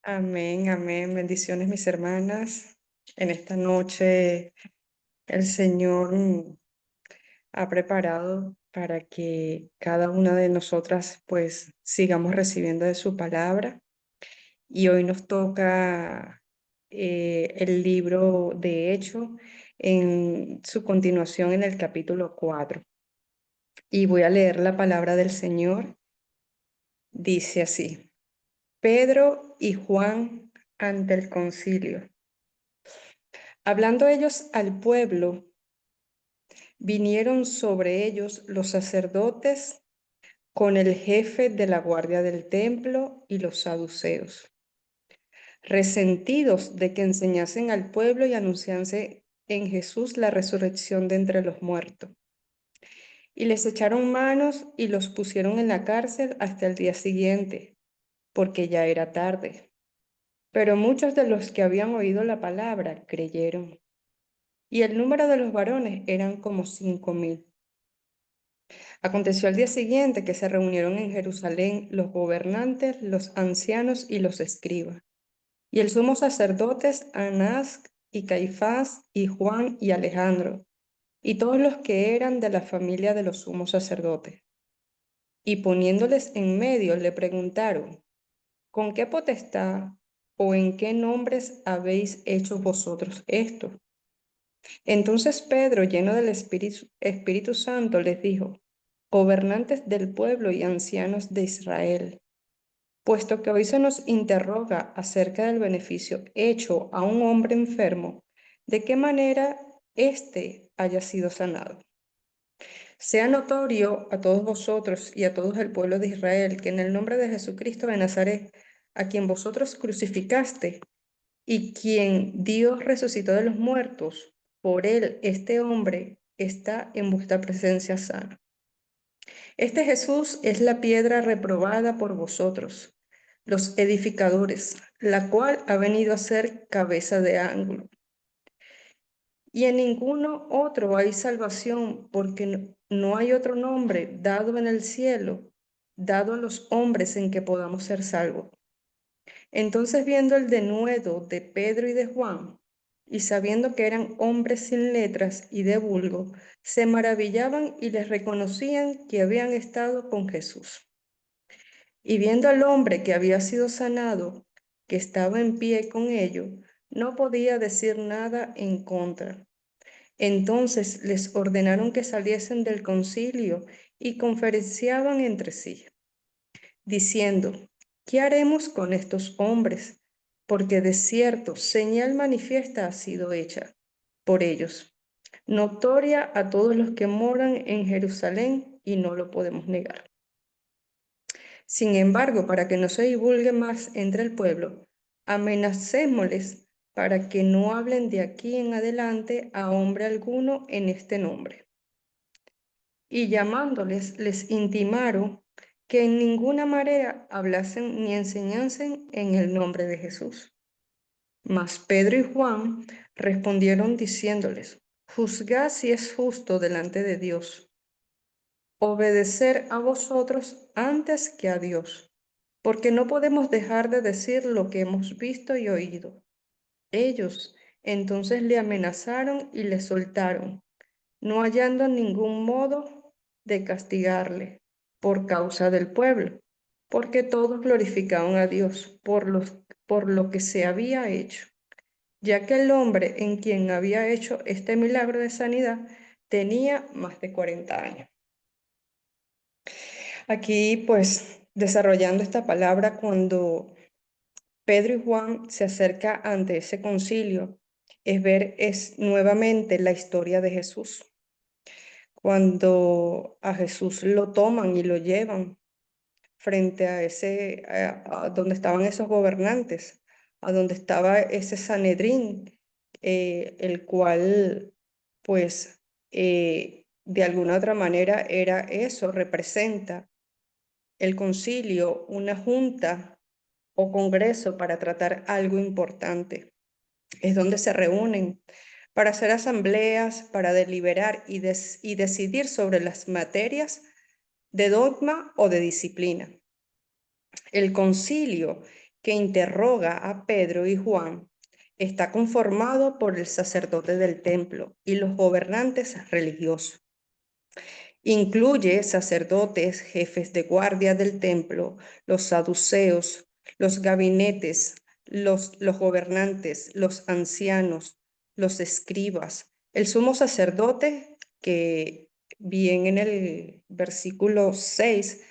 Amén, amén. Bendiciones, mis hermanas. En esta noche el Señor ha preparado para que cada una de nosotras pues sigamos recibiendo de su palabra. Y hoy nos toca el libro de Hechos en su continuación en el capítulo 4. Y voy a leer la palabra del Señor. Dice así: Pedro y Juan ante el concilio. Hablando ellos al pueblo, vinieron sobre ellos los sacerdotes con el jefe de la guardia del templo y los saduceos, resentidos de que enseñasen al pueblo y anunciasen en Jesús la resurrección de entre los muertos. Y les echaron manos y los pusieron en la cárcel hasta el día siguiente, porque ya era tarde. Pero muchos de los que habían oído la palabra creyeron, y el número de los varones eran como 5,000. Aconteció al día siguiente que se reunieron en Jerusalén los gobernantes, los ancianos y los escribas, y el sumo sacerdote Anás y Caifás y Juan y Alejandro, y todos los que eran de la familia de los sumos sacerdotes. Y poniéndoles en medio le preguntaron: ¿con qué potestad o en qué nombres habéis hecho vosotros esto? Entonces Pedro, lleno del Espíritu Santo, les dijo: gobernantes del pueblo y ancianos de Israel, puesto que hoy se nos interroga acerca del beneficio hecho a un hombre enfermo, ¿de qué manera éste haya sido sanado? Sea notorio a todos vosotros y a todo el pueblo de Israel que en el nombre de Jesucristo de Nazaret, a quien vosotros crucificaste y quien Dios resucitó de los muertos, por él este hombre está en vuestra presencia sano. Este Jesús es la piedra reprobada por vosotros, los edificadores, la cual ha venido a ser cabeza de ángulo. Y en ninguno otro hay salvación, porque no hay otro nombre dado en el cielo, dado a los hombres en que podamos ser salvos. Entonces, viendo el denuedo de Pedro y de Juan, y sabiendo que eran hombres sin letras y de vulgo, se maravillaban y les reconocían que habían estado con Jesús. Y viendo al hombre que había sido sanado, que estaba en pie con ellos, no podía decir nada en contra. Entonces les ordenaron que saliesen del concilio y conferenciaban entre sí, diciendo: ¿qué haremos con estos hombres? Porque de cierto señal manifiesta ha sido hecha por ellos, notoria a todos los que moran en Jerusalén, y no lo podemos negar. Sin embargo, para que no se divulgue más entre el pueblo, amenacémosles para que no hablen de aquí en adelante a hombre alguno en este nombre. Y llamándoles, les intimaron que en ninguna manera hablasen ni enseñasen en el nombre de Jesús. Mas Pedro y Juan respondieron diciéndoles: juzgad si es justo delante de Dios obedecer a vosotros antes que a Dios, porque no podemos dejar de decir lo que hemos visto y oído. Ellos entonces le amenazaron y le soltaron, no hallando ningún modo de castigarle por causa del pueblo, porque todos glorificaban a Dios por lo que se había hecho, ya que el hombre en quien había hecho este milagro de sanidad tenía más de 40 años. Aquí, pues, desarrollando esta palabra, cuando Pedro y Juan se acercan ante ese concilio, es nuevamente la historia de Jesús. Cuando a Jesús lo toman y lo llevan frente a a donde estaban esos gobernantes, a donde estaba ese Sanedrín, el cual, pues, de alguna otra manera era eso, representa el concilio, una junta o congreso para tratar algo importante. Es donde se reúnen para hacer asambleas, para deliberar y decidir sobre las materias de dogma o de disciplina. El concilio, que interroga a Pedro y Juan está conformado por el sacerdote del templo y los gobernantes religiosos. Incluye sacerdotes, jefes de guardia del templo, los saduceos, los gabinetes, los gobernantes, los ancianos, los escribas, el sumo sacerdote, que bien en el versículo 6,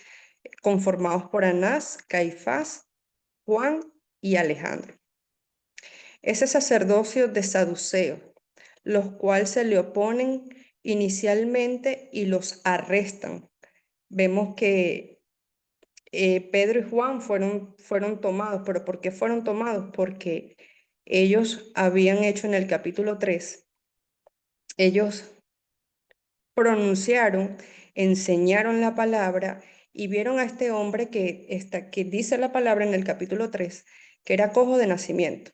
conformados por Anás, Caifás, Juan y Alejandro. Ese sacerdocio de saduceo, los cuales se le oponen inicialmente y los arrestan. Vemos que Pedro y Juan fueron tomados, pero ¿por qué fueron tomados? Porque ellos habían hecho en el capítulo 3, ellos pronunciaron, enseñaron la palabra y vieron a este hombre que dice la palabra en el capítulo 3, que era cojo de nacimiento.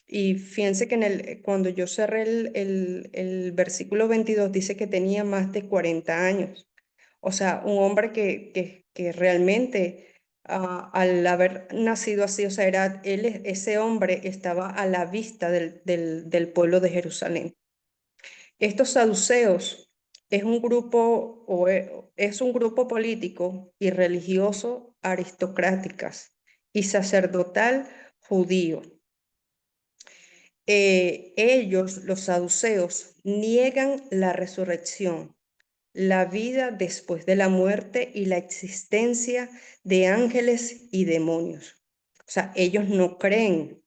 Y fíjense que cuando yo cerré el versículo 22 dice que tenía más de 40 años. O sea, un hombre que realmente al haber nacido así, o sea, ese hombre estaba a la vista del pueblo de Jerusalén. Estos saduceos es un grupo político y religioso aristocráticas y sacerdotal judío. Ellos, los saduceos, niegan la resurrección, la vida después de la muerte y la existencia de ángeles y demonios. O sea, ellos no creen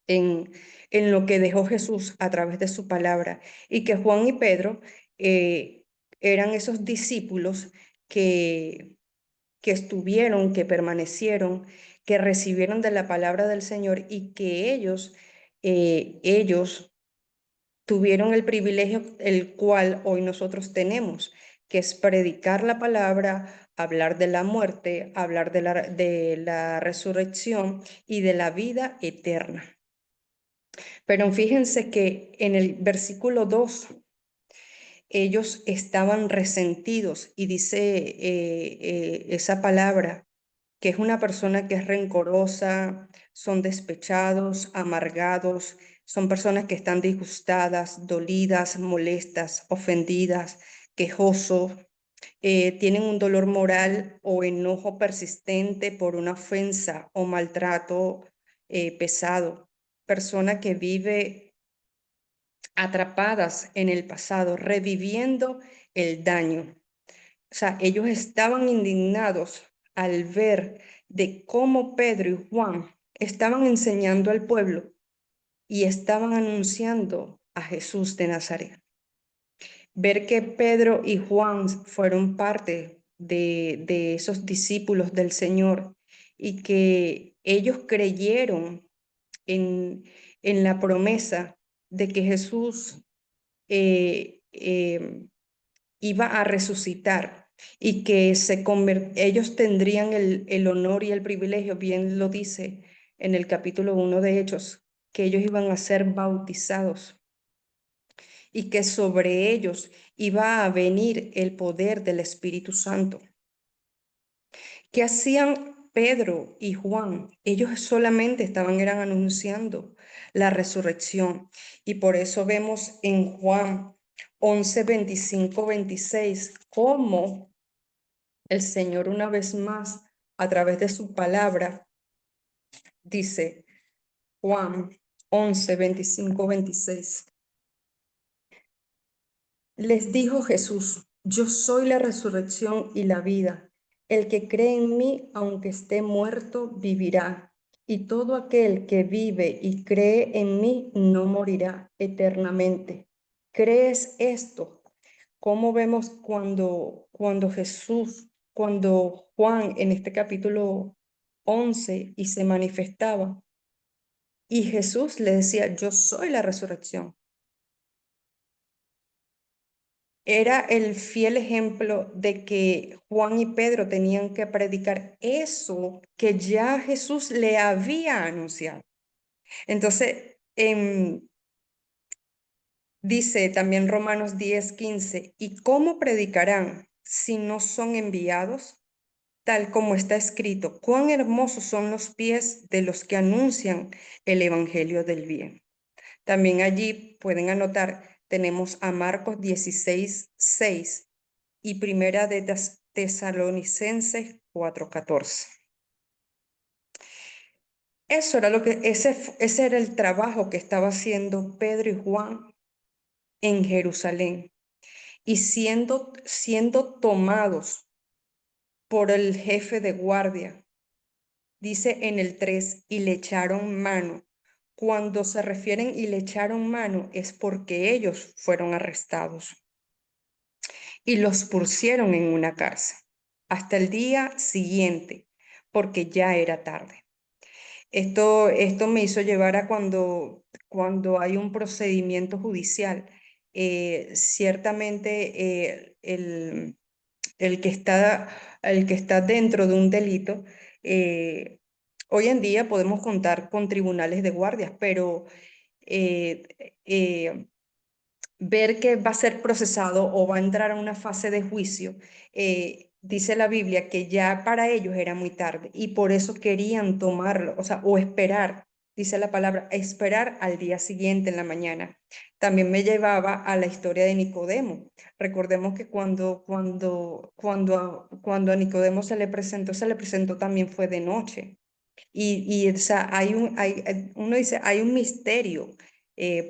en, en lo que dejó Jesús a través de su palabra y que Juan y Pedro eran esos discípulos que, que estuvieron, que permanecieron, que recibieron de la palabra del Señor y que ellos tuvieron el privilegio el cual hoy nosotros tenemos, que es predicar la palabra, hablar de la muerte, hablar de la resurrección y de la vida eterna. Pero fíjense que en el versículo 2 ellos estaban resentidos y dice esa palabra, que es una persona que es rencorosa, son despechados, amargados, son personas que están disgustadas, dolidas, molestas, ofendidas, quejosos, tienen un dolor moral o enojo persistente por una ofensa o maltrato pesado. Persona que vive atrapadas en el pasado, reviviendo el daño. O sea, ellos estaban indignados al ver de cómo Pedro y Juan estaban enseñando al pueblo y estaban anunciando a Jesús de Nazaret. Ver que Pedro y Juan fueron parte de esos discípulos del Señor y que ellos creyeron en la promesa de que Jesús eh, eh, iba a resucitar y que ellos tendrían el honor y el privilegio, bien lo dice en el capítulo 1 de Hechos, que ellos iban a ser bautizados y que sobre ellos iba a venir el poder del Espíritu Santo. ¿Qué hacían Pedro y Juan? Ellos solamente eran anunciando la resurrección. Y por eso vemos en Juan 11, 25, 26, cómo el Señor una vez más, a través de su palabra, dice Juan 11, 25, 26. Les dijo Jesús, yo soy la resurrección y la vida. El que cree en mí, aunque esté muerto, vivirá. Y todo aquel que vive y cree en mí no morirá eternamente. ¿Crees esto? ¿Cómo vemos cuando Juan en este capítulo 11 y se manifestaba? Y Jesús le decía, yo soy la resurrección. Era el fiel ejemplo de que Juan y Pedro tenían que predicar eso que ya Jesús le había anunciado. Entonces, dice también Romanos 10, 15, ¿y cómo predicarán si no son enviados? tal como está escrito, cuán hermosos son los pies de los que anuncian el evangelio del bien. También allí pueden anotar, tenemos a Marcos 16:6 y Primera de Tesalonicenses 4:14. Eso era ese era el trabajo que estaba haciendo Pedro y Juan en Jerusalén y siendo tomados por el jefe de guardia. Dice en el 3, y le echaron mano. Cuando se refieren y le echaron mano es porque ellos fueron arrestados y los pusieron en una cárcel hasta el día siguiente, porque ya era tarde. Esto me hizo llevar a cuando hay un procedimiento judicial. Ciertamente el que está, el que está dentro de un delito, eh, hoy en día podemos contar con tribunales de guardias, pero eh, eh, ver que va a ser procesado o va a entrar a una fase de juicio, dice la Biblia que ya para ellos era muy tarde y por eso querían tomarlo, o sea, o esperar, dice la palabra, esperar al día siguiente en la mañana. También me llevaba a la historia de Nicodemo. Recordemos que cuando a Nicodemo se le presentó también fue de noche. O sea, uno dice, hay un misterio,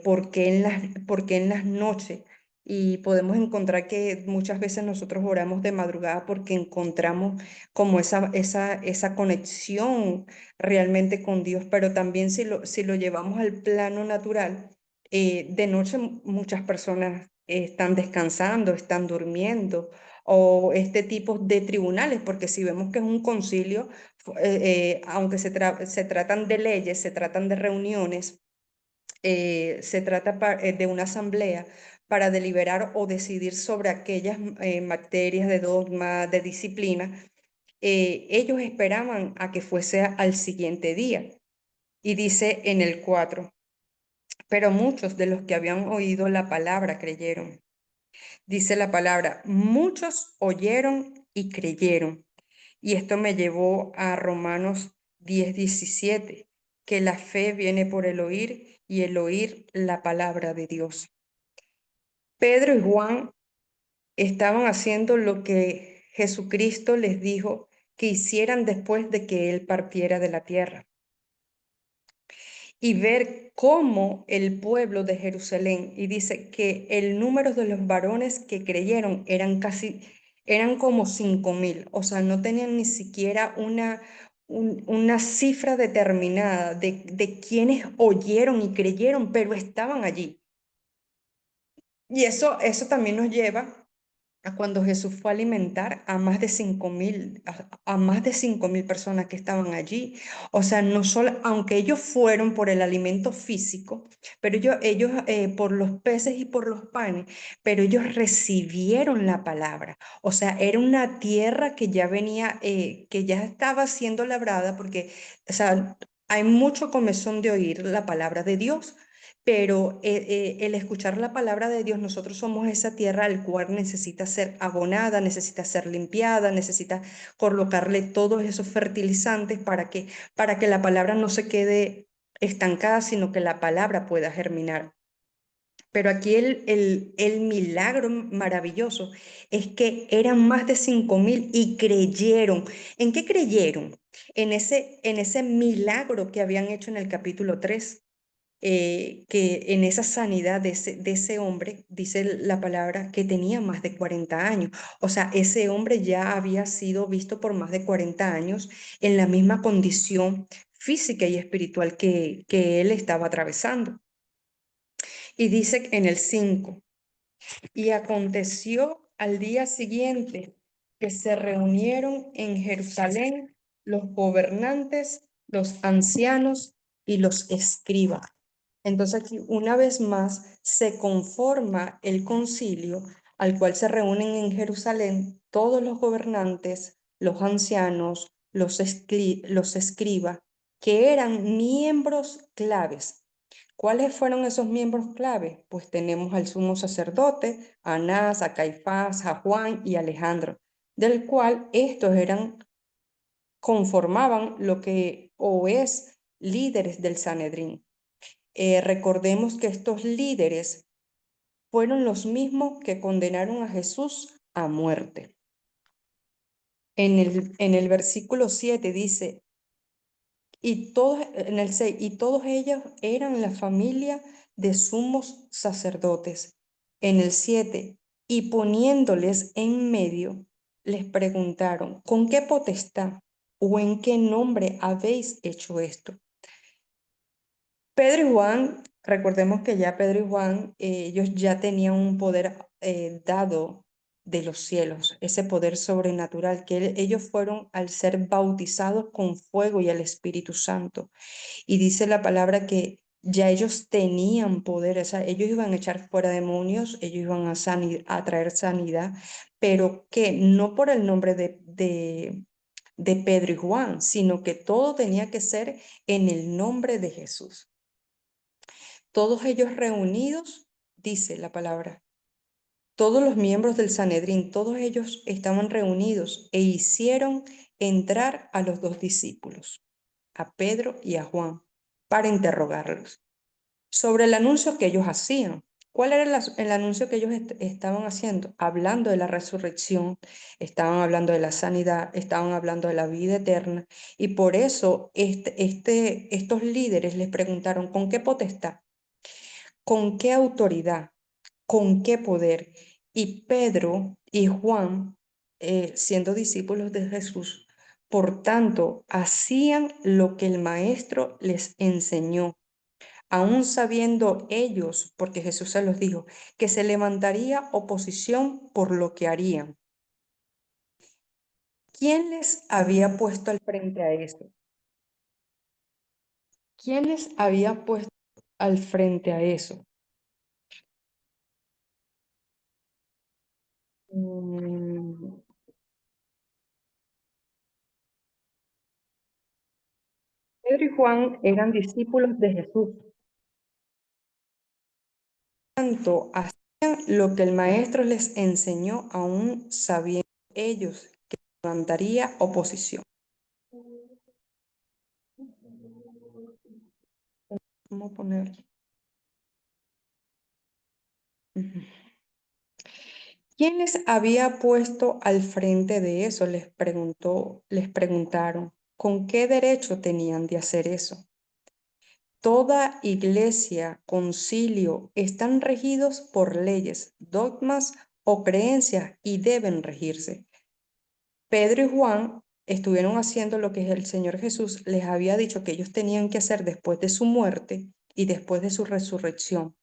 ¿por qué en las noches? Y podemos encontrar que muchas veces nosotros oramos de madrugada porque encontramos como esa conexión realmente con Dios, pero también si lo llevamos al plano natural, de noche muchas personas están descansando, están durmiendo, o este tipo de tribunales, porque si vemos que es un concilio, aunque se tratan de leyes, se tratan de reuniones, se trata de una asamblea para deliberar o decidir sobre aquellas materias de dogma, de disciplina, ellos esperaban a que fuese al siguiente día. Y dice en el 4, pero muchos de los que habían oído la palabra creyeron. Dice la palabra, muchos oyeron y creyeron. Y esto me llevó a Romanos 10:17, que la fe viene por el oír y el oír la palabra de Dios. Pedro y Juan estaban haciendo lo que Jesucristo les dijo que hicieran después de que Él partiera de la tierra. Y ver cómo el pueblo de Jerusalén, y dice que el número de los varones que creyeron eran como 5,000, o sea, no tenían ni siquiera una cifra determinada de quienes oyeron y creyeron, pero estaban allí. Y eso también nos lleva a cuando Jesús fue a alimentar a más de 5,000, a más de 5,000 personas que estaban allí. O sea, no solo, aunque ellos fueron por el alimento físico, pero ellos por los peces y por los panes, pero ellos recibieron la palabra. O sea, era una tierra que ya venía, que ya estaba siendo labrada, porque, o sea, hay mucho comezón de oír la palabra de Dios, pero el escuchar la palabra de Dios, nosotros somos esa tierra al cual necesita ser abonada, necesita ser limpiada, necesita colocarle todos esos fertilizantes para que la palabra no se quede estancada, sino que la palabra pueda germinar. Pero aquí el milagro maravilloso es que eran más de 5,000 y creyeron. ¿En qué creyeron? En ese milagro que habían hecho en el capítulo 3, que en esa sanidad de ese hombre, dice la palabra, que tenía más de 40 años. O sea, ese hombre ya había sido visto por más de 40 años en la misma condición física y espiritual que él estaba atravesando. Y dice en el 5, y aconteció al día siguiente que se reunieron en Jerusalén los gobernantes, los ancianos y los escribas. Entonces aquí una vez más se conforma el concilio al cual se reúnen en Jerusalén todos los gobernantes, los ancianos, los escribas, que eran miembros claves. ¿Cuáles fueron esos miembros clave? Pues tenemos al sumo sacerdote, a Anás, a Caifás, a Juan y a Alejandro, del cual estos eran conformaban lo que o es líderes del Sanedrín. Recordemos que estos líderes fueron los mismos que condenaron a Jesús a muerte. En el versículo 7 dice, en el 6, y todos ellos eran la familia de sumos sacerdotes. En el 7, y poniéndoles en medio, les preguntaron, ¿con qué potestad o en qué nombre habéis hecho esto? Pedro y Juan, recordemos que ya Pedro y Juan, ellos ya tenían un poder dado de los cielos, ese poder sobrenatural, que ellos fueron al ser bautizados con fuego y el Espíritu Santo. Y dice la palabra que ya ellos tenían poder, o sea, ellos iban a echar fuera demonios, ellos iban a traer sanidad, pero que no por el nombre de Pedro y Juan, sino que todo tenía que ser en el nombre de Jesús. Todos ellos reunidos, dice la palabra, todos los miembros del Sanedrín, todos ellos estaban reunidos e hicieron entrar a los dos discípulos, a Pedro y a Juan, para interrogarlos sobre el anuncio que ellos hacían. ¿Cuál era el anuncio que ellos estaban haciendo? Hablando de la resurrección, estaban hablando de la sanidad, estaban hablando de la vida eterna. Y por eso estos líderes les preguntaron, ¿con qué potestad? ¿Con qué autoridad? ¿Con qué poder? Y Pedro y Juan, siendo discípulos de Jesús, por tanto, hacían lo que el maestro les enseñó, aún sabiendo ellos, porque Jesús se los dijo, que se levantaría oposición por lo que harían. ¿Quién les había puesto al frente a eso? ¿Quién les había puesto al frente a eso? Mm, Pedro y Juan eran discípulos de Jesús. Tanto hacían lo que el maestro les enseñó, aún sabiendo ellos que levantaría oposición. ¿Cómo poner? Ujú. ¿Quién les había puesto al frente de eso? Les preguntaron. ¿Con qué derecho tenían de hacer eso? Toda iglesia, concilio, están regidos por leyes, dogmas o creencias y deben regirse. Pedro y Juan estuvieron haciendo lo que el Señor Jesús les había dicho que ellos tenían que hacer después de su muerte y después de su resurrección.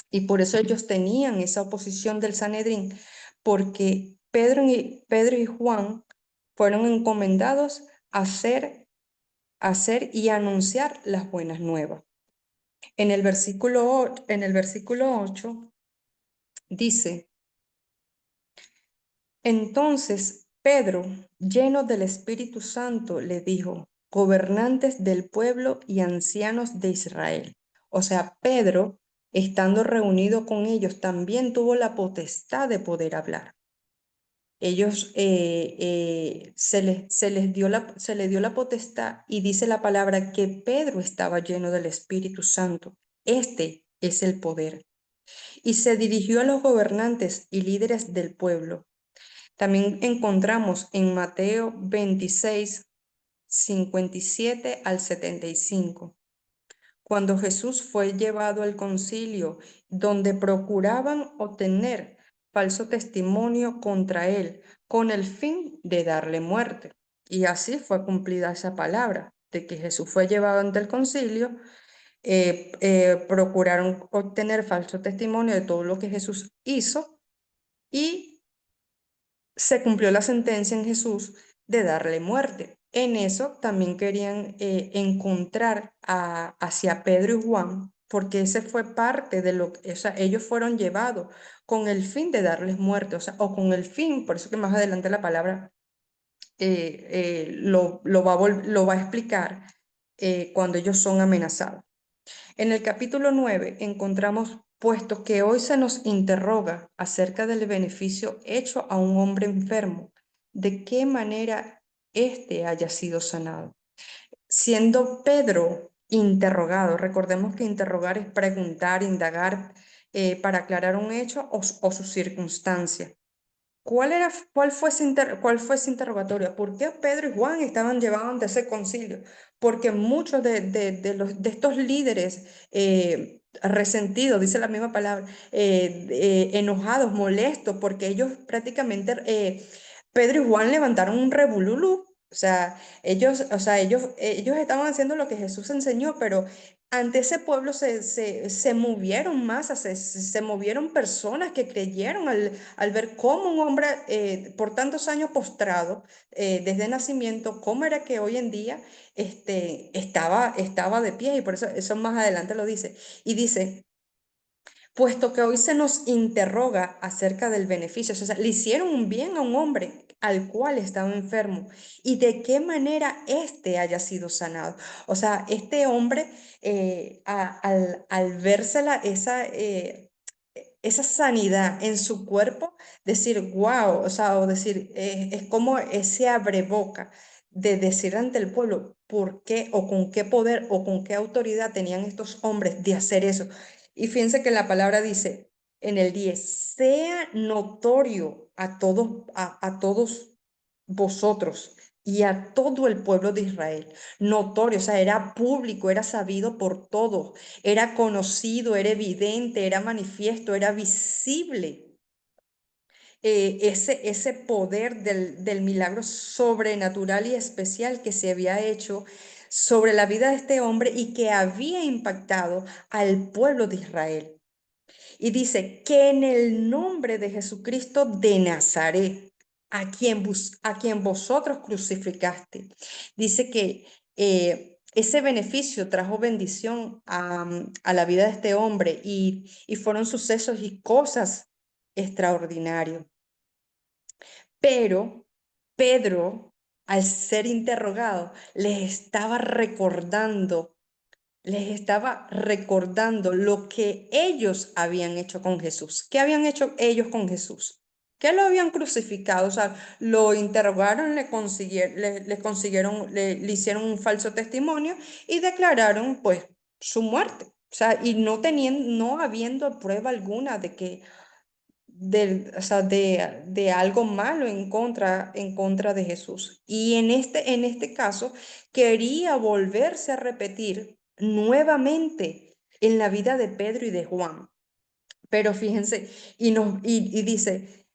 Y por eso ellos tenían esa oposición del Sanedrín, porque Pedro y Juan fueron encomendados a hacer y anunciar las buenas nuevas. En el versículo 8 dice, entonces Pedro, lleno del Espíritu Santo, le dijo, gobernantes del pueblo y ancianos de Israel. O sea, Pedro, estando reunido con ellos, también tuvo la potestad de poder hablar. Ellos se les dio la potestad y dice la palabra que Pedro estaba lleno del Espíritu Santo. Este es el poder. Y se dirigió a los gobernantes y líderes del pueblo. También encontramos en Mateo 26, 57 al 75, cuando Jesús fue llevado al concilio, donde procuraban obtener falso testimonio contra él, con el fin de darle muerte. Y así fue cumplida esa palabra, de que Jesús fue llevado ante el concilio, procuraron obtener falso testimonio de todo lo que Jesús hizo y se cumplió la sentencia en Jesús de darle muerte. En eso también querían encontrar hacia Pedro y Juan, porque ese fue parte de lo que, o sea, ellos fueron llevados con el fin de darles muerte, o sea, o con el fin, por eso que más adelante la palabra lo va a explicar cuando ellos son amenazados. En el capítulo 9 encontramos, puesto que hoy se nos interroga acerca del beneficio hecho a un hombre enfermo, ¿de qué manera éste haya sido sanado. Siendo Pedro interrogado, recordemos que interrogar es preguntar, indagar para aclarar un hecho o su circunstancia. ¿Cuál fue ese interrogatorio? ¿Por qué Pedro y Juan estaban llevados ante ese concilio? Porque muchos de estos líderes resentidos, dice la misma palabra, enojados, molestos, porque ellos prácticamente, Pedro y Juan levantaron un revolulú. Ellos estaban haciendo lo que Jesús enseñó, pero ante ese pueblo se movieron masas, se movieron personas que creyeron al ver cómo un hombre por tantos años postrado desde nacimiento, cómo era que hoy en día estaba de pie, y por eso más adelante lo dice. Y dice, puesto que hoy se nos interroga acerca del beneficio, o sea, le hicieron un bien a un hombre al cual estaba enfermo y de qué manera éste haya sido sanado. O sea, este hombre, al verse esa sanidad en su cuerpo, decir, wow, o sea, o decir, es como ese abreboca de decir ante el pueblo por qué o con qué poder o con qué autoridad tenían estos hombres de hacer eso. Y fíjense que la palabra dice en el 10, sea notorio a todos vosotros y a todo el pueblo de Israel. Notorio, o sea, era público, era sabido por todos, era conocido, era evidente, era manifiesto, era visible. Ese poder del milagro sobrenatural y especial que se había hecho sobre la vida de este hombre y que había impactado al pueblo de Israel. Y dice que en el nombre de Jesucristo de Nazaret, a quien vosotros crucificaste, dice que ese beneficio trajo bendición a la vida de este hombre y fueron sucesos y cosas extraordinarios. Pero Pedro, al ser interrogado, les estaba recordando lo que ellos habían hecho con Jesús. ¿Qué habían hecho ellos con Jesús? ¿Qué lo habían crucificado? O sea, lo interrogaron, le hicieron un falso testimonio y declararon, pues, su muerte. O sea, y no habiendo prueba alguna de que o sea, de algo malo en contra de Jesús. Y en este caso, quería volverse a repetir nuevamente en la vida de Pedro y de Juan. Pero fíjense, y dice,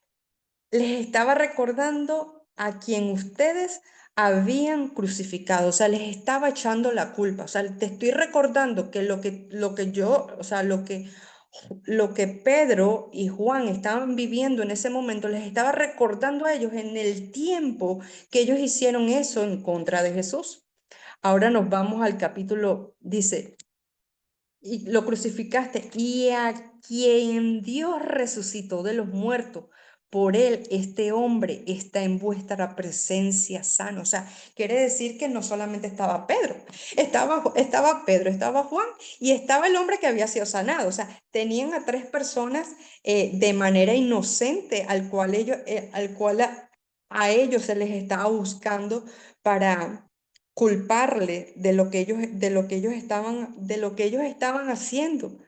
les estaba recordando a quien ustedes habían crucificado, o sea, les estaba echando la culpa, o sea, te estoy recordando que lo que yo, o sea, lo que Pedro y Juan estaban viviendo en ese momento, les estaba recordando a ellos en el tiempo que ellos hicieron eso en contra de Jesús. Ahora nos vamos al capítulo, dice, y lo crucificaste, y a quien Dios resucitó de los muertos. Por él, este hombre está en vuestra presencia sano. O sea, quiere decir que no solamente estaba Pedro, estaba Pedro, estaba Juan y estaba el hombre que había sido sanado. O sea, tenían a tres personas de manera inocente al cual a ellos se les estaba buscando para culparle de lo que ellos estaban haciendo.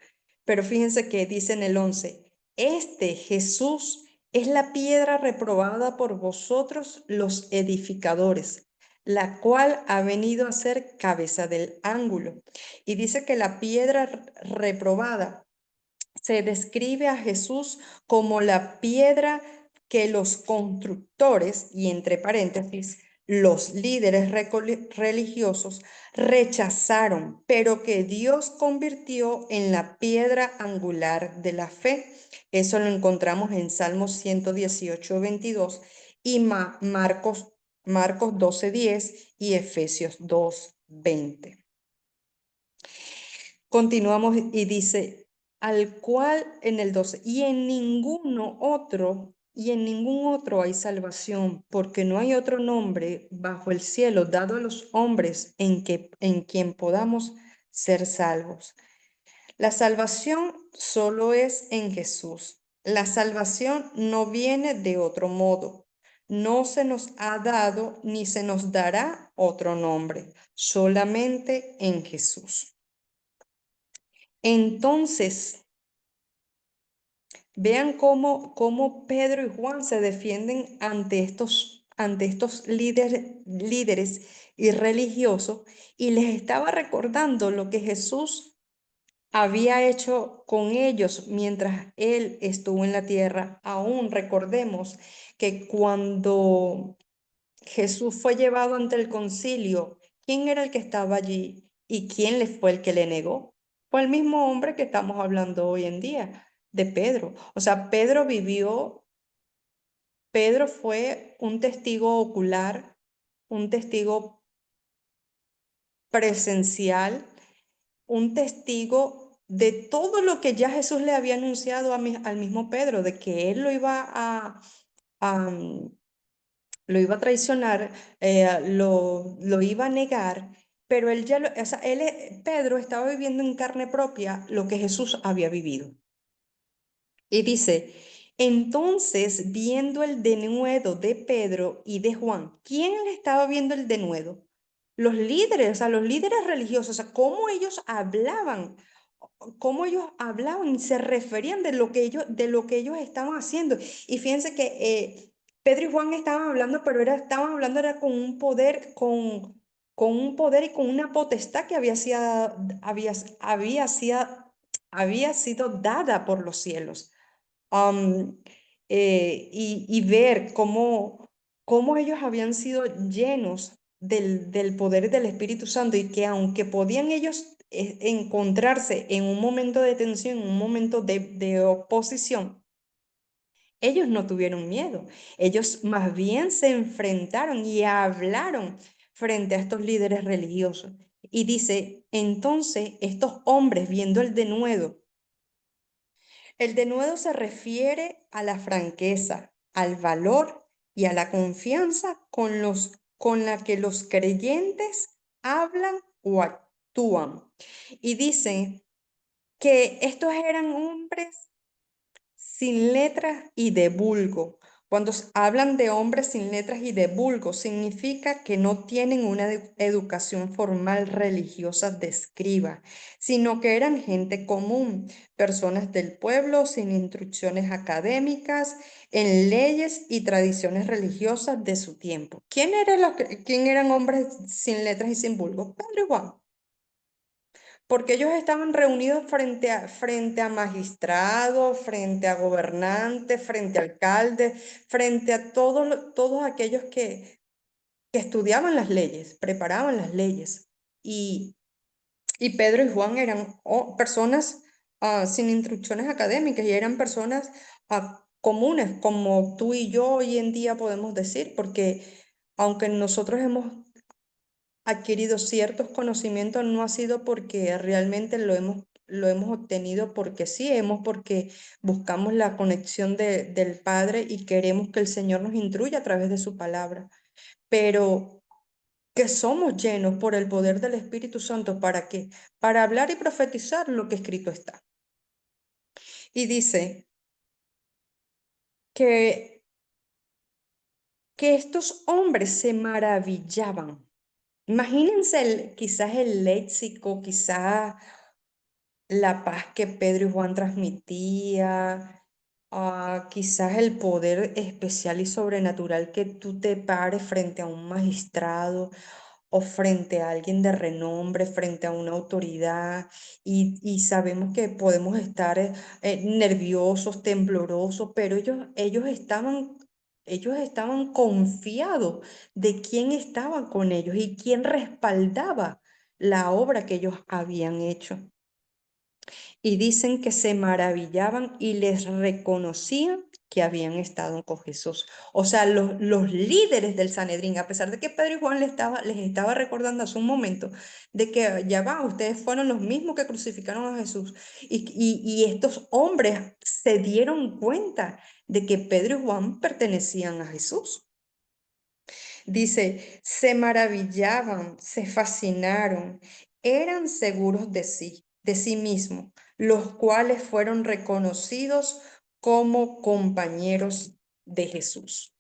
Pero fíjense que dice en el 11, este Jesús es la piedra reprobada por vosotros los edificadores, la cual ha venido a ser cabeza del ángulo. Y dice que la piedra reprobada se describe a Jesús como la piedra que los constructores, y entre paréntesis, los líderes religiosos rechazaron, pero que Dios convirtió en la piedra angular de la fe. Eso lo encontramos en Salmos 118, 22 y Marcos 12, 10 y Efesios 2, 20. Continuamos y dice, al cual en el 12, y en ningún otro hay salvación, porque no hay otro nombre bajo el cielo dado a los hombres en quien podamos ser salvos. La salvación solo es en Jesús. La salvación no viene de otro modo. no se nos ha dado ni se nos dará otro nombre, solamente en Jesús. Entonces, vean cómo Pedro y Juan se defienden ante estos líderes irreligiosos, y les estaba recordando lo que Jesús había hecho con ellos mientras él estuvo en la tierra. Aún recordemos que cuando Jesús fue llevado ante el concilio, ¿quién era el que estaba allí y quién le fue el que le negó? Fue el mismo hombre que estamos hablando hoy en día, de Pedro. O sea, Pedro fue un testigo ocular, un testigo presencial, un testigo de todo lo que ya Jesús le había anunciado al mismo Pedro, de que él a, lo iba a traicionar, lo iba a negar, pero él ya, o sea, Pedro estaba viviendo en carne propia lo que Jesús había vivido. Y dice, entonces, viendo el denuedo de Pedro y de Juan, ¿quién estaba viendo el denuedo? Los líderes, o sea, los líderes religiosos, o sea, cómo ellos hablaban y se referían de lo que ellos estaban haciendo. Y fíjense que Pedro y Juan estaban hablando, pero estaban hablando era con un poder, con un poder y con una potestad que había sido dada por los cielos. Am, y ver cómo ellos habían sido llenos del poder del Espíritu Santo, y que aunque podían ellos encontrarse en un momento de tensión, en un momento de oposición, ellos no tuvieron miedo. Ellos más bien se enfrentaron y hablaron frente a estos líderes religiosos. Y dice, entonces estos hombres, viendo el denuedo se refiere a la franqueza, al valor y a la confianza con la que los creyentes hablan o actúan. Y dice que estos eran hombres sin letras y de vulgo. Cuando hablan de hombres sin letras y de vulgo, significa que no tienen una educación formal religiosa de escriba, sino que eran gente común, personas del pueblo sin instrucciones académicas en leyes y tradiciones religiosas de su tiempo. ¿Quién eran hombres sin letras y sin vulgo? Pedro y Juan, porque ellos estaban reunidos frente a magistrados, frente a gobernantes, frente a alcaldes, frente a todos aquellos que estudiaban las leyes, preparaban las leyes. Y, y Pedro y Juan eran personas sin instrucciones académicas, y eran personas comunes, como tú y yo hoy en día podemos decir, porque aunque nosotros hemos adquirido ciertos conocimientos, no ha sido porque realmente lo hemos obtenido porque sí, porque buscamos la conexión del Padre y queremos que el Señor nos instruya a través de su palabra, pero que somos llenos por el poder del Espíritu Santo. ¿Para qué? Para hablar y profetizar lo que escrito está. Y dice que, que estos hombres se maravillaban. Imagínense quizás el léxico, quizás la paz que Pedro y Juan transmitía, quizás el poder especial y sobrenatural que tú te pares frente a un magistrado o frente a alguien de renombre, frente a una autoridad, y sabemos que podemos estar nerviosos, temblorosos, pero ellos estaban confiados de quién estaba con ellos y quién respaldaba la obra que ellos habían hecho. Y dicen que se maravillaban y les reconocían que habían estado con Jesús. O sea, los líderes del Sanedrín, a pesar de que Pedro y Juan les estaba recordando hace un momento de que ya va, ustedes fueron los mismos que crucificaron a Jesús. Y estos hombres se dieron cuenta de que Pedro y Juan pertenecían a Jesús. Dice, se maravillaban, se fascinaron, eran seguros de sí mismos, los cuales fueron reconocidos como compañeros de Jesús.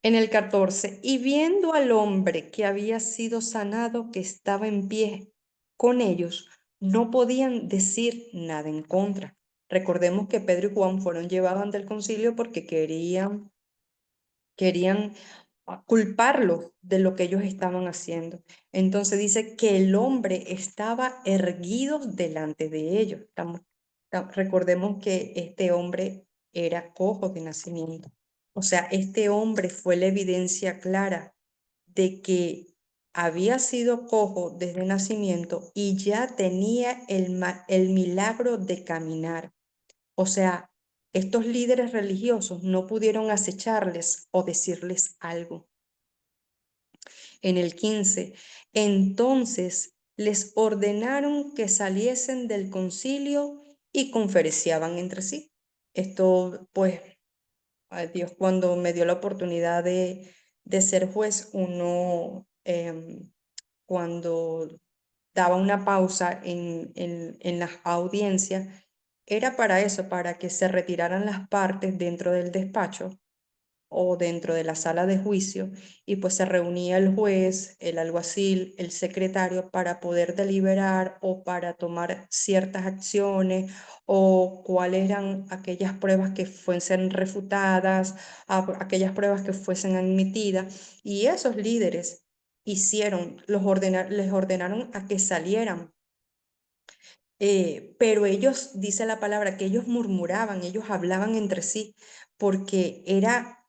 En el 14, y viendo al hombre que había sido sanado, que estaba en pie con ellos, no podían decir nada en contra. Recordemos que Pedro y Juan fueron llevados ante el concilio porque querían culparlos de lo que ellos estaban haciendo. Entonces dice que el hombre estaba erguido delante de ellos. Recordemos que este hombre era cojo de nacimiento. O sea, este hombre fue la evidencia clara de que había sido cojo desde nacimiento y ya tenía el milagro de caminar. O sea, estos líderes religiosos no pudieron acecharles o decirles algo. En el 15, entonces les ordenaron que saliesen del concilio y conferenciaban entre sí. Esto, pues, a Dios cuando me dio la oportunidad de ser juez, uno cuando daba una pausa en las audiencias, era para eso, para que se retiraran las partes dentro del despacho o dentro de la sala de juicio y pues se reunía el juez, el alguacil, el secretario para poder deliberar o para tomar ciertas acciones o cuáles eran aquellas pruebas que fuesen refutadas, aquellas pruebas que fuesen admitidas y esos líderes les ordenaron a que salieran. Pero ellos, dice la palabra, que ellos murmuraban, ellos hablaban entre sí, porque era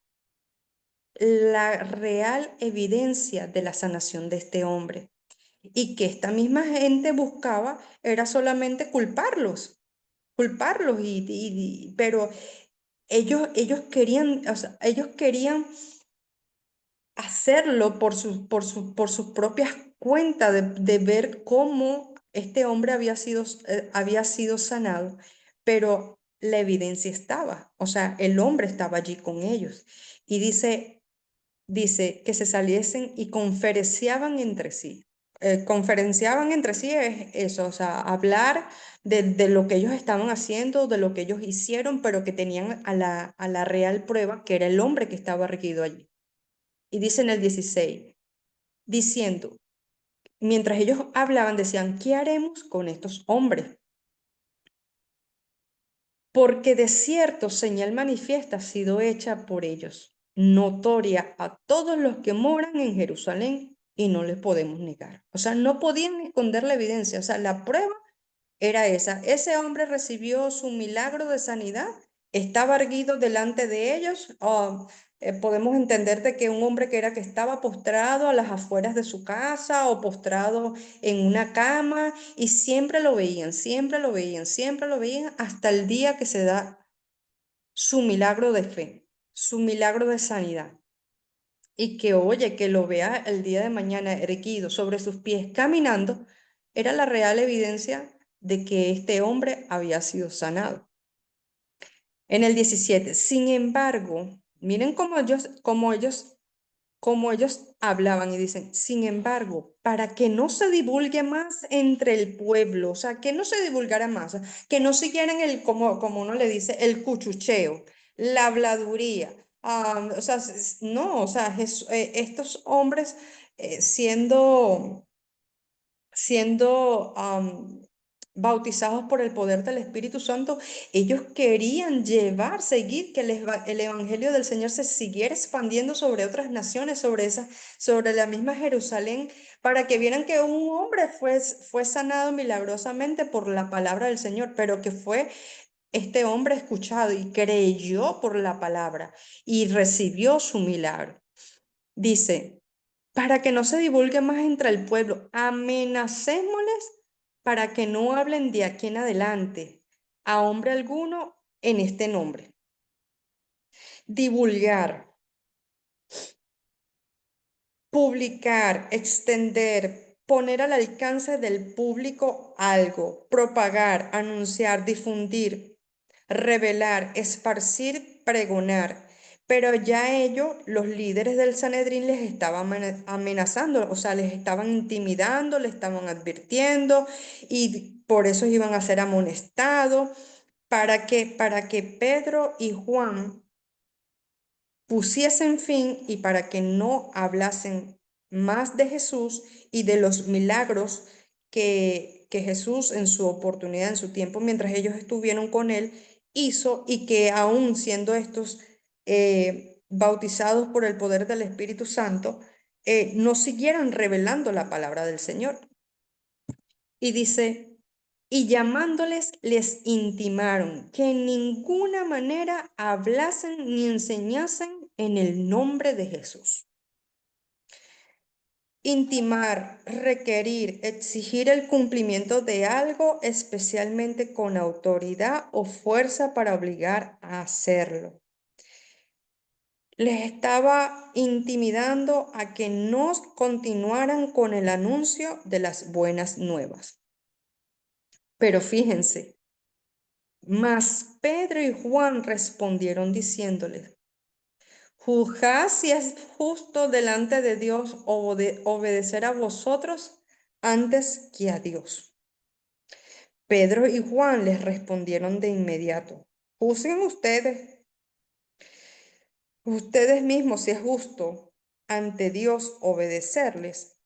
la real evidencia de la sanación de este hombre. Y que esta misma gente buscaba era solamente culparlos, pero ellos querían, o sea, ellos querían hacerlo por sus propias cuentas, de ver cómo este hombre había sido sanado, pero la evidencia estaba, o sea, el hombre estaba allí con ellos. Y dice que se saliesen y conferenciaban entre sí. Conferenciaban entre sí es eso, o sea, hablar de lo que ellos estaban haciendo, de lo que ellos hicieron, pero que tenían a la real prueba, que era el hombre que estaba erguido allí. Y dice en el 16, diciendo, mientras ellos hablaban, decían, ¿qué haremos con estos hombres? Porque de cierto señal manifiesta ha sido hecha por ellos, notoria a todos los que moran en Jerusalén, y no les podemos negar. O sea, no podían esconder la evidencia, o sea, la prueba era esa. Ese hombre recibió su milagro de sanidad, estaba erguido delante de ellos. Podemos entender de que un hombre que estaba postrado a las afueras de su casa o postrado en una cama y siempre lo veían, siempre lo veían, siempre lo veían hasta el día que se da su milagro de fe, su milagro de sanidad. Y que oye, que lo vea el día de mañana erguido sobre sus pies caminando, era la real evidencia de que este hombre había sido sanado. En el 17, sin embargo, miren cómo ellos hablaban y dicen, sin embargo, para que no se divulgue más entre el pueblo, o sea, que no se divulgara más, que no siguieran como uno le dice, el cuchucheo, la habladuría. O sea, no, o sea, estos hombres siendo bautizados por el poder del Espíritu Santo, ellos querían seguir que el Evangelio del Señor se siguiera expandiendo sobre otras naciones, sobre la misma Jerusalén, para que vieran que un hombre fue sanado milagrosamente por la palabra del Señor, pero que fue este hombre escuchado y creyó por la palabra y recibió su milagro. Dice, para que no se divulgue más entre el pueblo, amenacémosles para que no hablen de aquí en adelante a hombre alguno en este nombre. Divulgar, publicar, extender, poner al alcance del público algo, propagar, anunciar, difundir, revelar, esparcir, pregonar. Pero ya ellos, los líderes del Sanedrín, les estaban amenazando, o sea, les estaban intimidando, les estaban advirtiendo y por eso iban a ser amonestados para que Pedro y Juan pusiesen fin y para que no hablasen más de Jesús y de los milagros que Jesús en su oportunidad, en su tiempo, mientras ellos estuvieron con él, hizo, y que aún siendo estos bautizados por el poder del Espíritu Santo, no siguieran revelando la palabra del Señor. Y dice, y llamándoles les intimaron que en ninguna manera hablasen ni enseñasen en el nombre de Jesús. Intimar, requerir, exigir el cumplimiento de algo, especialmente con autoridad o fuerza para obligar a hacerlo. Les estaba intimidando a que no continuaran con el anuncio de las buenas nuevas. Pero fíjense, mas Pedro y Juan respondieron diciéndoles, juzgad si es justo delante de Dios obedecer a vosotros antes que a Dios. Pedro y Juan les respondieron de inmediato, juzguen ustedes mismos si es justo ante Dios obedecerles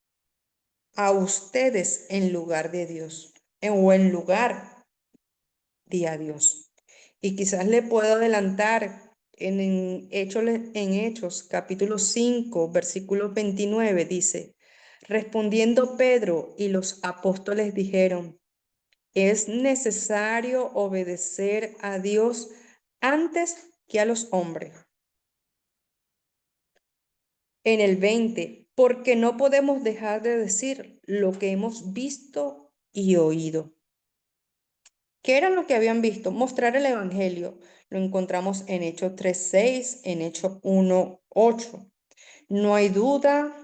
a ustedes en lugar de Dios, o en lugar de a Dios. Y quizás le puedo adelantar en Hechos capítulo 5, versículo 29, dice, respondiendo Pedro y los apóstoles dijeron, es necesario obedecer a Dios antes que a los hombres. En el 20, porque no podemos dejar de decir lo que hemos visto y oído. ¿Qué era lo que habían visto? Mostrar el Evangelio. Lo encontramos en Hechos 3:6, en Hechos 1:8. No hay duda,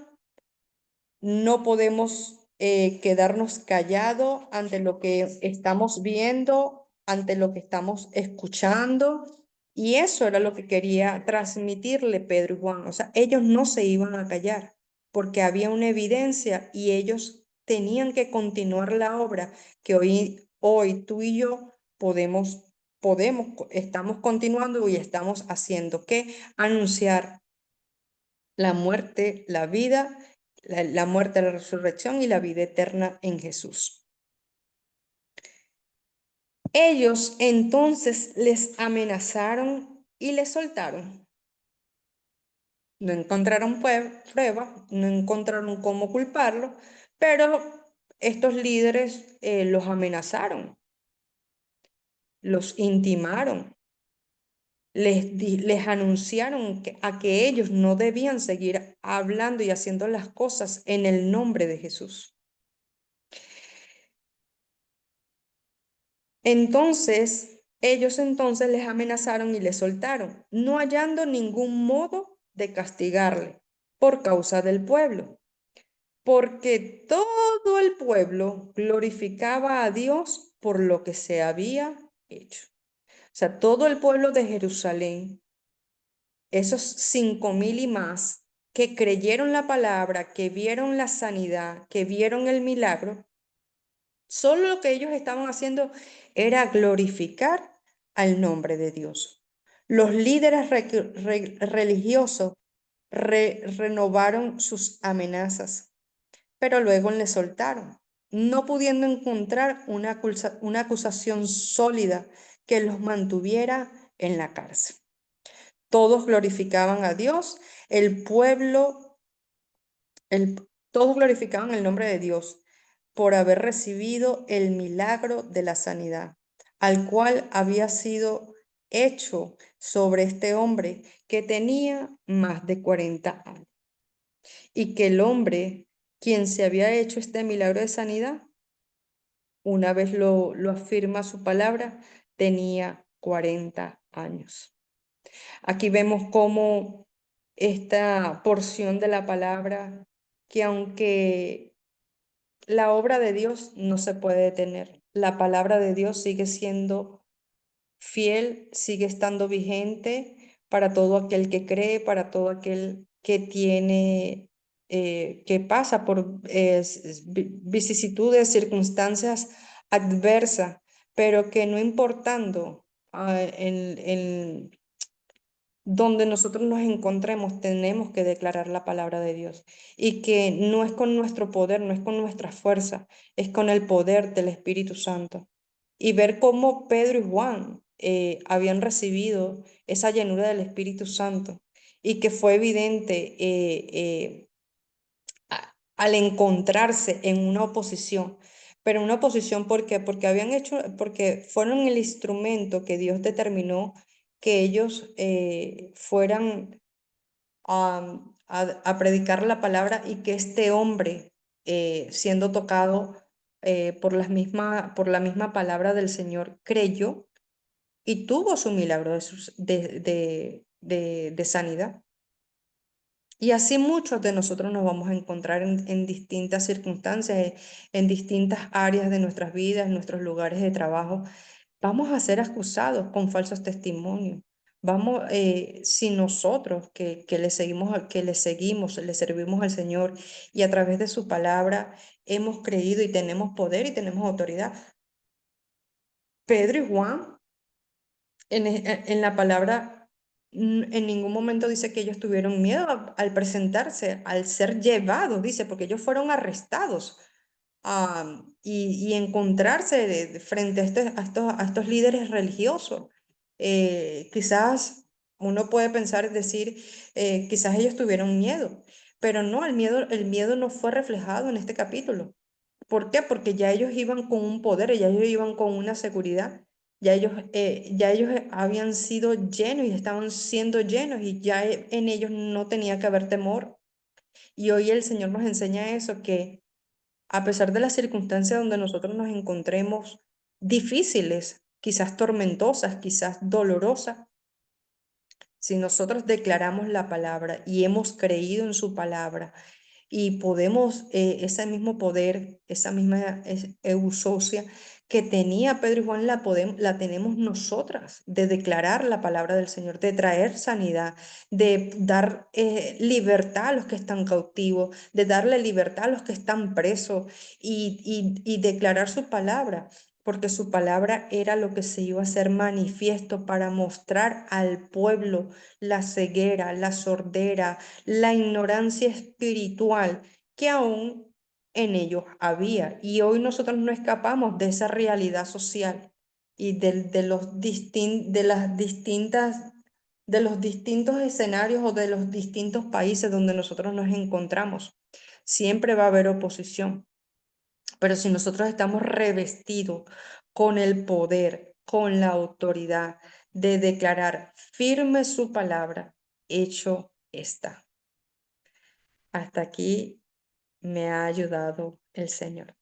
no podemos quedarnos callados ante lo que estamos viendo, ante lo que estamos escuchando. Y eso era lo que quería transmitirle Pedro y Juan. O sea, ellos no se iban a callar porque había una evidencia y ellos tenían que continuar la obra que hoy tú y yo estamos continuando y estamos haciendo, que anunciar la muerte, la vida, la muerte, la resurrección y la vida eterna en Jesús. Ellos entonces les amenazaron y les soltaron. No encontraron pruebas, no encontraron cómo culparlo, pero estos líderes los amenazaron, los intimaron, les anunciaron a que ellos no debían seguir hablando y haciendo las cosas en el nombre de Jesús. Entonces, ellos entonces les amenazaron y les soltaron, no hallando ningún modo de castigarle por causa del pueblo, porque todo el pueblo glorificaba a Dios por lo que se había hecho. O sea, todo el pueblo de Jerusalén, esos 5,000 y más que creyeron la palabra, que vieron la sanidad, que vieron el milagro, solo lo que ellos estaban haciendo era glorificar al nombre de Dios. Los líderes religiosos renovaron sus amenazas, pero luego le soltaron, no pudiendo encontrar una acusación sólida que los mantuviera en la cárcel. Todos glorificaban a Dios, el pueblo, todos glorificaban el nombre de Dios por haber recibido el milagro de la sanidad, al cual había sido hecho sobre este hombre que tenía más de 40 años. Y que el hombre, quien se había hecho este milagro de sanidad, una vez lo afirma su palabra, tenía 40 años. Aquí vemos cómo esta porción de la palabra, que aunque la obra de Dios no se puede detener, la palabra de Dios sigue siendo fiel, sigue estando vigente para todo aquel que cree, para todo aquel que tiene, que pasa por vicisitudes, circunstancias adversas, pero que no importando donde nosotros nos encontremos, tenemos que declarar la palabra de Dios. Y que no es con nuestro poder, no es con nuestra fuerza, es con el poder del Espíritu Santo. Y ver cómo Pedro y Juan habían recibido esa llenura del Espíritu Santo y que fue evidente al encontrarse en una oposición. Pero una oposición, ¿por qué? Porque fueron el instrumento que Dios determinó que ellos fueran a predicar la palabra y que este hombre, siendo tocado por la misma palabra del Señor, creyó y tuvo su milagro de sanidad. Y así muchos de nosotros nos vamos a encontrar en distintas circunstancias, en distintas áreas de nuestras vidas, en nuestros lugares de trabajo. Vamos a ser acusados con falsos testimonios. Si nosotros que le seguimos, le servimos al Señor y a través de su palabra hemos creído y tenemos poder y tenemos autoridad. Pedro y Juan en la palabra, en ningún momento dice que ellos tuvieron miedo al presentarse, al ser llevados, dice, porque ellos fueron arrestados y encontrarse frente a estos líderes religiosos. Quizás uno puede pensar, decir, quizás ellos tuvieron miedo, pero no, el miedo no fue reflejado en este capítulo. ¿Por qué? Porque ya ellos iban con un poder, ya ellos iban con una seguridad, ya ellos habían sido llenos y estaban siendo llenos y ya en ellos no tenía que haber temor. Y hoy el Señor nos enseña eso, que a pesar de las circunstancias donde nosotros nos encontremos difíciles, quizás tormentosas, quizás dolorosas, si nosotros declaramos la palabra y hemos creído en su palabra y podemos, ese mismo poder, esa misma eusocia que tenía Pedro y Juan, la tenemos nosotras, de declarar la palabra del Señor, de traer sanidad, de dar libertad a los que están cautivos, de darle libertad a los que están presos y declarar su palabra, porque su palabra era lo que se iba a hacer manifiesto para mostrar al pueblo la ceguera, la sordera, la ignorancia espiritual que aún en ellos había. Y hoy nosotros no escapamos de esa realidad social y de los distintos escenarios o de los distintos países donde nosotros nos encontramos. Siempre va a haber oposición, pero si nosotros estamos revestidos con el poder, con la autoridad de declarar firme su palabra, hecho está. Hasta aquí me ha ayudado el Señor.